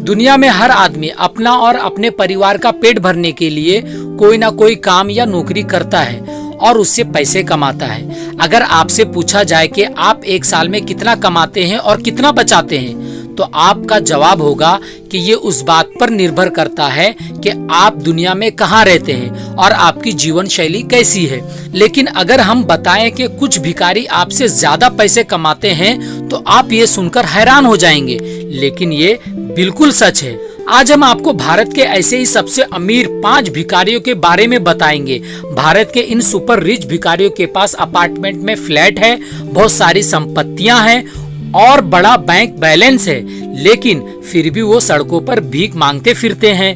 दुनिया में हर आदमी अपना और अपने परिवार का पेट भरने के लिए कोई ना कोई काम या नौकरी करता है और उससे पैसे कमाता है। अगर आपसे पूछा जाए कि आप एक साल में कितना कमाते हैं और कितना बचाते हैं, तो आपका जवाब होगा कि ये उस बात पर निर्भर करता है कि आप दुनिया में कहाँ रहते हैं और आपकी जीवन शैली कैसी है। लेकिन अगर हम बताएं कि कुछ भिखारी आपसे ज्यादा पैसे कमाते हैं, तो आप ये सुनकर हैरान हो जाएंगे, लेकिन ये बिल्कुल सच है। आज हम आपको भारत के ऐसे ही सबसे अमीर 5 भिखारियों के बारे में बताएंगे। भारत के इन सुपर रिच भिखारियों के पास अपार्टमेंट में फ्लैट है, बहुत सारी संपत्तियां हैं और बड़ा बैंक बैलेंस है, लेकिन फिर भी वो सड़कों पर भीख मांगते फिरते हैं।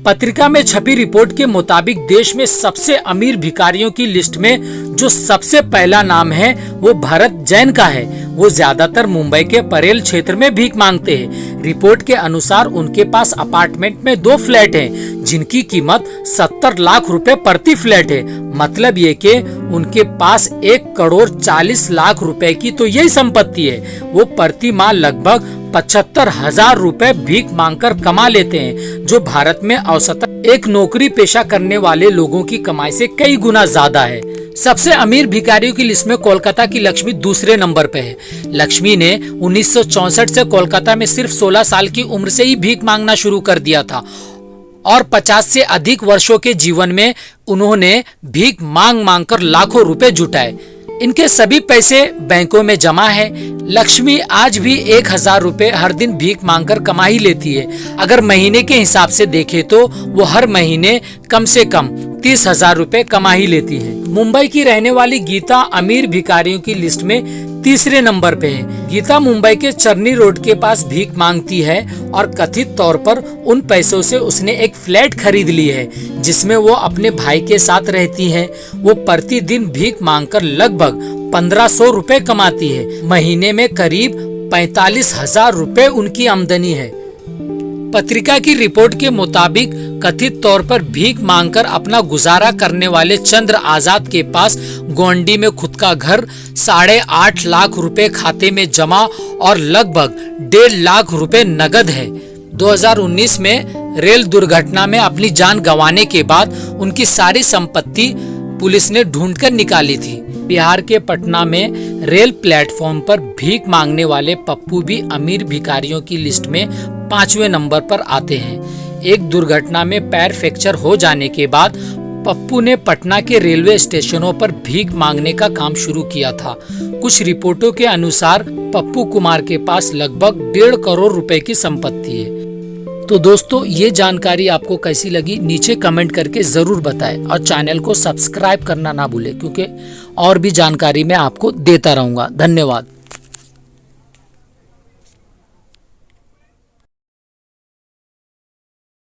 पत्रिका में छपी रिपोर्ट के मुताबिक देश में सबसे अमीर भिखारियों की लिस्ट में जो सबसे पहला नाम है वो भरत जैन का है। वो ज्यादातर मुंबई के परेल क्षेत्र में भीख मांगते हैं। रिपोर्ट के अनुसार उनके पास अपार्टमेंट में 2 फ्लैट हैं, जिनकी कीमत 70 लाख रुपए प्रति फ्लैट है। मतलब ये कि उनके पास 1,40,00,000 रुपए की तो यही संपत्ति है। वो प्रति माह लगभग 75,000 रुपए भीख मांगकर कमा लेते हैं, जो भारत में औसतन एक नौकरी पेशा करने वाले लोगों की कमाई से कई गुना ज्यादा है। सबसे अमीर भिखारियों की लिस्ट में कोलकाता की लक्ष्मी दूसरे नंबर पे है। लक्ष्मी ने 1964 से कोलकाता में सिर्फ 16 साल की उम्र से ही भीख मांगना शुरू कर दिया था और 50 से अधिक वर्षों के जीवन में उन्होंने भीख मांग मांग कर लाखों रुपए जुटाए। इनके सभी पैसे बैंकों में जमा है। लक्ष्मी आज भी 1,000 रुपए हर दिन भीख मांगकर कमा ही लेती है। अगर महीने के हिसाब से देखें तो वो हर महीने कम से कम 30,000 रुपए कमा ही लेती है। मुंबई की रहने वाली गीता अमीर भिखारियों की लिस्ट में तीसरे नंबर पे है। गीता मुंबई के चर्नी रोड के पास भीख मांगती है और कथित तौर पर उन पैसों से उसने एक फ्लैट खरीद ली है, जिसमें वो अपने भाई के साथ रहती है। वो प्रतिदिन भीख मांगकर लगभग 1,500 रुपए कमाती है। महीने में करीब 45,000 रुपए उनकी आमदनी है। पत्रिका की रिपोर्ट के मुताबिक कथित तौर पर भीख मांगकर अपना गुजारा करने वाले चंद्र आजाद के पास गोंडी में खुद का घर, 8.5 लाख रुपए खाते में जमा और लगभग 1.5 लाख रुपए नगद है। 2019 में रेल दुर्घटना में अपनी जान गंवाने के बाद उनकी सारी संपत्ति पुलिस ने ढूंढकर निकाली थी। बिहार के पटना में रेल प्लेटफॉर्म पर भीख मांगने वाले पप्पू भी अमीर भिखारियों की लिस्ट में 5वें नंबर पर आते हैं। एक दुर्घटना में पैर फ्रैक्चर हो जाने के बाद पप्पू ने पटना के रेलवे स्टेशनों पर भीख मांगने का काम शुरू किया था। कुछ रिपोर्टों के अनुसार पप्पू कुमार के पास लगभग 1.5 करोड़ रुपए की संपत्ति है। तो दोस्तों, ये जानकारी आपको कैसी लगी नीचे कमेंट करके जरूर बताएं और चैनल को सब्सक्राइब करना ना भूलें, क्योंकि और भी जानकारी मैं आपको देता रहूंगा। धन्यवाद।